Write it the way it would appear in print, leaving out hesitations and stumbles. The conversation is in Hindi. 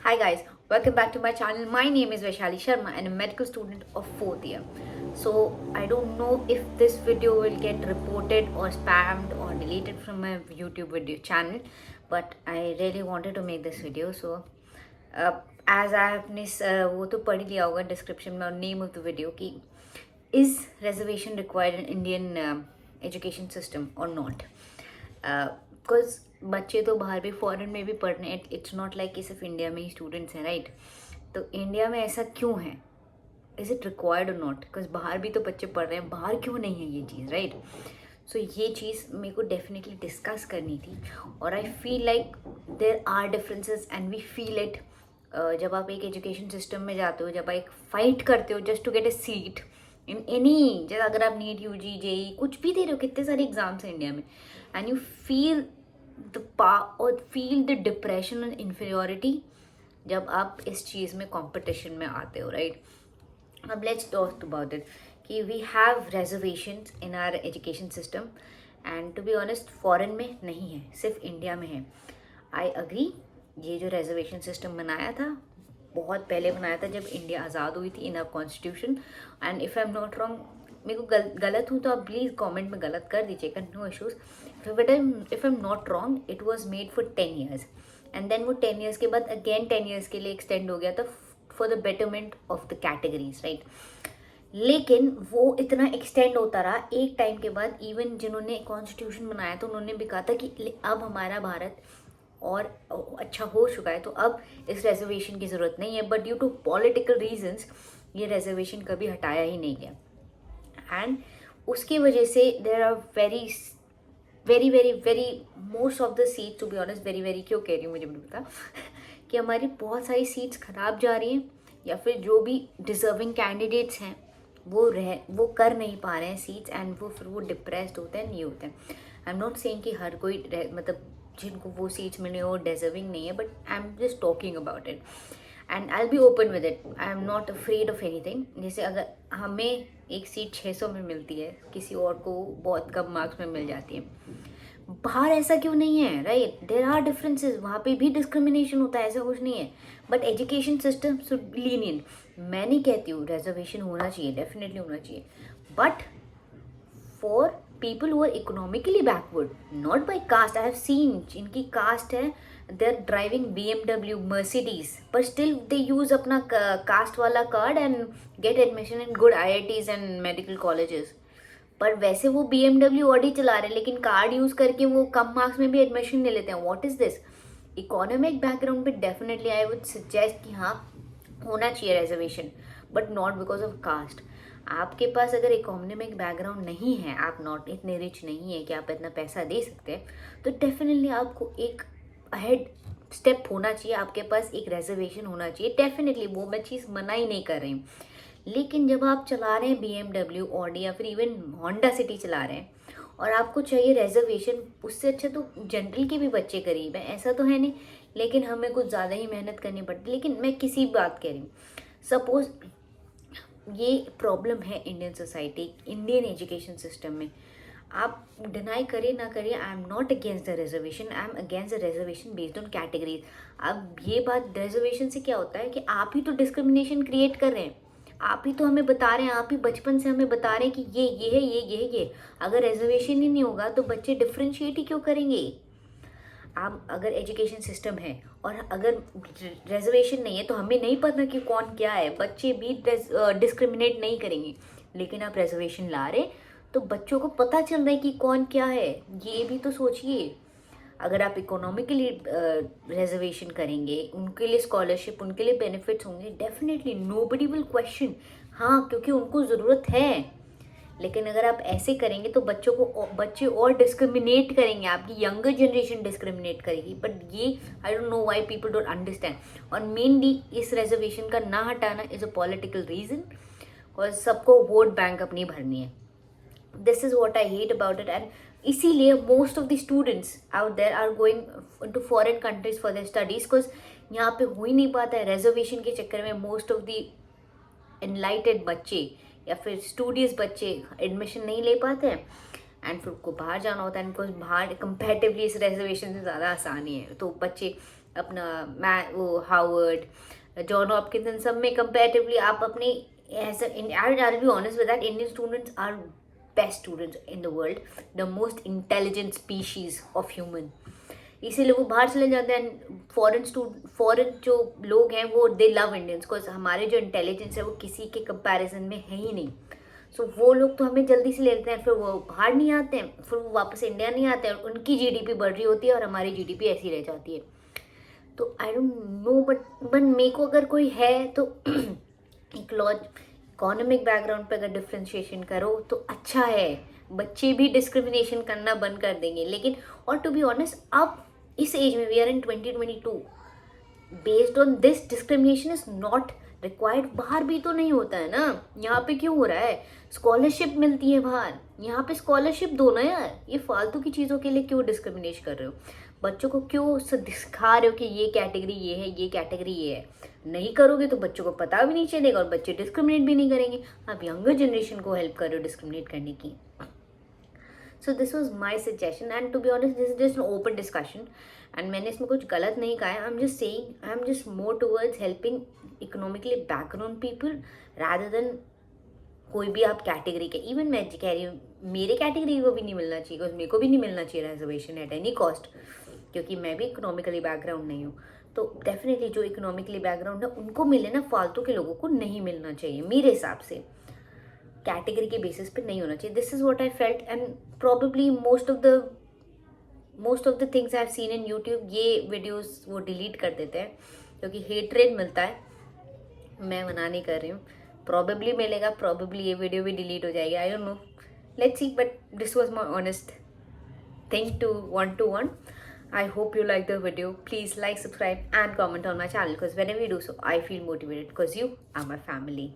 Hi guys, welcome back to my channel. My name is Vaishali Sharma and I'm a medical student of 4th year. So I don't know if this video will get reported or spammed or deleted from my YouTube video channel, but I really wanted to make this video. So as I आपने वो तो पढ़ लिया होगा डिस्क्रिप्शन में और नेम ऑफ द वीडियो कि is reservation required in Indian education system or not? Because बच्चे तो बाहर भी फॉरेन में भी पढ़ रहे हैं. इट्स नॉट लाइक कि सिर्फ इंडिया में ही स्टूडेंट्स हैं, राइट? तो इंडिया में ऐसा क्यों है? इज़ इट रिक्वायर्ड और नॉट? बिकॉज बाहर भी तो बच्चे पढ़ रहे हैं, बाहर क्यों नहीं है ये चीज़, राइट? सो ये चीज़ मेरे को डेफिनेटली डिस्कस करनी थी और I feel like there are differences and we feel it. जब आप एक एजुकेशन सिस्टम में जाते हो, जब आप एक फाइट करते हो just to get a seat in any, जैसे अगर आप नीट यूजी जेई कुछ भी दे रहे हो, कितने सारे एग्जाम्स हैं इंडिया में, एंड यू फील और feel the depression and inferiority जब आप इस चीज़ में कंपटीशन में आते हो, राइट? अब लेट्स टॉक अबाउट इट कि we have reservations in our education system and to be honest foreign में नहीं है, सिर्फ इंडिया में है. आई अग्री, ये जो रिजर्वेशन सिस्टम बनाया था बहुत पहले बनाया था जब इंडिया आज़ाद हुई थी in our constitution. And if I am not wrong, मेरे को गलत हूँ तो आप प्लीज़ कमेंट में गलत कर दीजिएगा, no issues. But if I am not wrong it was made for 10 years and then वो 10 years के बाद अगेन 10 years के लिए एक्सटेंड हो गया था for the betterment of the categories, right? लेकिन वो इतना एक्सटेंड होता रहा, एक टाइम के बाद इवन जिन्होंने कॉन्स्टिट्यूशन बनाया था उन्होंने भी कहा था कि अब हमारा भारत और अच्छा हो चुका है तो अब इस रिजर्वेशन की ज़रूरत नहीं है. But due to political reasons ये रिजर्वेशन कभी हटाया ही नहीं गया एंड उसकी वजह से there are very very very very most of the seats, to be honest very क्यों कह रही हूँ मुझे भी पता कि हमारी बहुत सारी सीट्स खराब जा रही हैं या फिर जो भी डिजर्विंग कैंडिडेट्स हैं वो कर नहीं पा रहे हैं सीट्स एंड फिर वो डिप्रेस्ड होते हैं, नहीं होते हैं. आई एम नॉट सेइंग कि हर कोई मतलब जिनको वो सीट्स मिले वो डिजर्विंग नहीं है, but I am just talking about it and I be open with it. I am not afraid of anything. जैसे अगर हमें एक सीट 600 में मिलती है, किसी और को बहुत कम मार्क्स में मिल जाती है, बाहर ऐसा क्यों नहीं है, राइट? देर आर डिफरेंसेस, वहाँ पे भी डिस्क्रिमिनेशन होता है, ऐसा कुछ नहीं है. But education system should lenient. मैं नहीं कहती हूँ रिजर्वेशन होना चाहिए, डेफिनेटली होना चाहिए, but for people who are economically backward, not by caste. I have seen इनकी caste है, they're driving BMW, Mercedes, but still they use अपना caste वाला card and get admission in good IITs and medical colleges. पर वैसे वो BMW Audi चला रहे हैं लेकिन कार्ड यूज़ करके वो कम मार्क्स में भी एडमिशन ले लेते हैं. What is this? Economic background पे डेफिनेटली आई वुड सजेस्ट कि हाँ होना चाहिए reservation, but not because of caste. आपके पास अगर इकोनॉमिक बैकग्राउंड नहीं है, आप नॉट इतने रिच नहीं है कि आप इतना पैसा दे सकते हैं, तो डेफिनेटली आपको एक अहेड स्टेप होना चाहिए, आपके पास एक रिजर्वेशन होना चाहिए. डेफिनेटली वो मैं चीज़ मना ही नहीं कर रही हूँ, लेकिन जब आप चला रहे हैं BMW ऑडी या फिर इवन होंडा सिटी चला रहे हैं और आपको चाहिए रिजर्वेशन, उससे अच्छा तो जनरल के भी बच्चे करीब हैं, ऐसा तो है नहीं, लेकिन हमें कुछ ज़्यादा ही मेहनत करनी पड़ती. लेकिन मैं किसी बात कह रही हूँ, सपोज ये प्रॉब्लम है Indian society, Indian education system में. आप डिनाई करिए ना करिए, आई am not against the reservation, I am against the reservation based on categories. अब ये बात रिजर्वेशन से क्या होता है कि आप ही तो डिस्क्रिमिनेशन क्रिएट कर रहे हैं, आप ही तो हमें बता रहे हैं, आप ही बचपन से हमें बता रहे हैं कि ये है, ये. अगर रिजर्वेशन ही नहीं होगा तो बच्चे डिफ्रेंशिएट ही क्यों करेंगे? आप अगर एजुकेशन सिस्टम है और अगर रिजर्वेशन नहीं है तो हमें नहीं पता कि कौन क्या है, बच्चे भी डिस्क्रिमिनेट नहीं करेंगे. लेकिन आप रिजर्वेशन ला रहे तो बच्चों को पता चल रहा है कि कौन क्या है. ये भी तो सोचिए. अगर आप इकोनॉमिकली रिजर्वेशन करेंगे, उनके लिए स्कॉलरशिप, उनके लिए बेनिफिट्स होंगे, डेफिनेटली नोबडी विल क्वेश्चन, हाँ क्योंकि उनको ज़रूरत है. लेकिन अगर आप ऐसे करेंगे तो बच्चे और डिस्क्रिमिनेट करेंगे, आपकी यंगर जनरेशन डिस्क्रिमिनेट करेगी. बट ये आई don't know why people don't understand. और मेनली इस रिजर्वेशन का ना हटाना इज़ अ पॉलिटिकल रीज़न, और सबको वोट बैंक अपनी भरनी है. This is what I hate about it. And इसीलिए most of the students out there are going to foreign countries for their studies, because यहाँ पे हो ही नहीं पाता है. रिजर्वेशन के चक्कर में मोस्ट ऑफ द एनलाइटेड बच्चे या फिर स्टूडियस बच्चे एडमिशन नहीं ले पाते हैं एंड फिर उनको बाहर जाना होता है. बिकॉज बाहर कंपेरेटिवली इस रिजर्वेशन से ज़्यादा आसानी है, तो बच्चे अपना वो हार्वर्ड, जॉन हॉपकिंस, सब में कंपेरेटिवली आप अपने ऐसा, I'll be honest with that, Indian students are best students in the world, the most intelligent species of human. इसीलिए वो बाहर चले जाते हैं. फॉरेन जो लोग हैं वो दे लव इंडियंस, बिकॉज हमारे जो इंटेलिजेंस है वो किसी के कंपैरिजन में है ही नहीं. सो वो लोग तो हमें जल्दी से ले लेते हैं, फिर वो बाहर नहीं आते हैं, फिर वो वापस इंडिया नहीं आते हैं, उनकी जीडीपी बढ़ रही होती है और हमारी जीडीपी ऐसी रह जाती है. तो आई डोंट नो, बट मेरे को अगर कोई है तो इकोनॉमिक बैकग्राउंड पे अगर डिफ्रेंशिएशन करो तो अच्छा है, बच्चे भी डिस्क्रिमिनेशन करना बंद कर देंगे. लेकिन और टू बी ऑनेस्ट, अब इस एज में, we are in 2022, based on this discrimination is not required. बाहर भी तो नहीं होता है ना, यहाँ पे क्यों हो रहा है? स्कॉलरशिप मिलती है बाहर, यहाँ पे स्कॉलरशिप दो ना यार. ये फालतू की चीज़ों के लिए क्यों डिस्क्रिमिनेट कर रहे हो? बच्चों को क्यों दिखा रहे हो कि ये कैटेगरी ये है, ये कैटेगरी ये है? नहीं करोगे तो बच्चों को पता भी नहीं चलेगा और बच्चे डिस्क्रिमिनेट भी नहीं करेंगे. आप यंगर जनरेशन को हेल्प कर रहे हो डिस्क्रिमिनेट करने की. So this was my suggestion, and to be honest this is just an open discussion, and मैंने इसमें कुछ गलत नहीं कहा है. I am just saying, I am just more towards helping economically background people rather than कोई भी आप कैटेगरी के. इवन मैं कह रही हूँ मेरे कैटेगरी को भी नहीं मिलना चाहिए, बिकॉज मेरे को भी नहीं मिलना चाहिए रिजर्वेशन एट एनी कॉस्ट, क्योंकि मैं भी इकोनॉमिकली बैकग्राउंड नहीं हूँ. तो डेफिनेटली जो इकोनॉमिकली बैकग्राउंड है उनको मिले ना, फालतू के लोगों को नहीं मिलना चाहिए. मेरे हिसाब से कैटेगरी के बेसिस पे नहीं होना चाहिए. This is what I felt, and probably most of the things I have seen in YouTube, ये वीडियोस वो डिलीट कर देते हैं क्योंकि हेटरेट मिलता है. मैं मना नहीं कर रही हूँ, प्रॉबेबली मिलेगा, प्रॉबेबली ये वीडियो भी डिलीट हो जाएगी, I don't know, let's see. But this was my honest thing to want to want. I hope you like the video. Please like, subscribe and comment on my channel, because whenever you do so, I feel motivated because you are my family.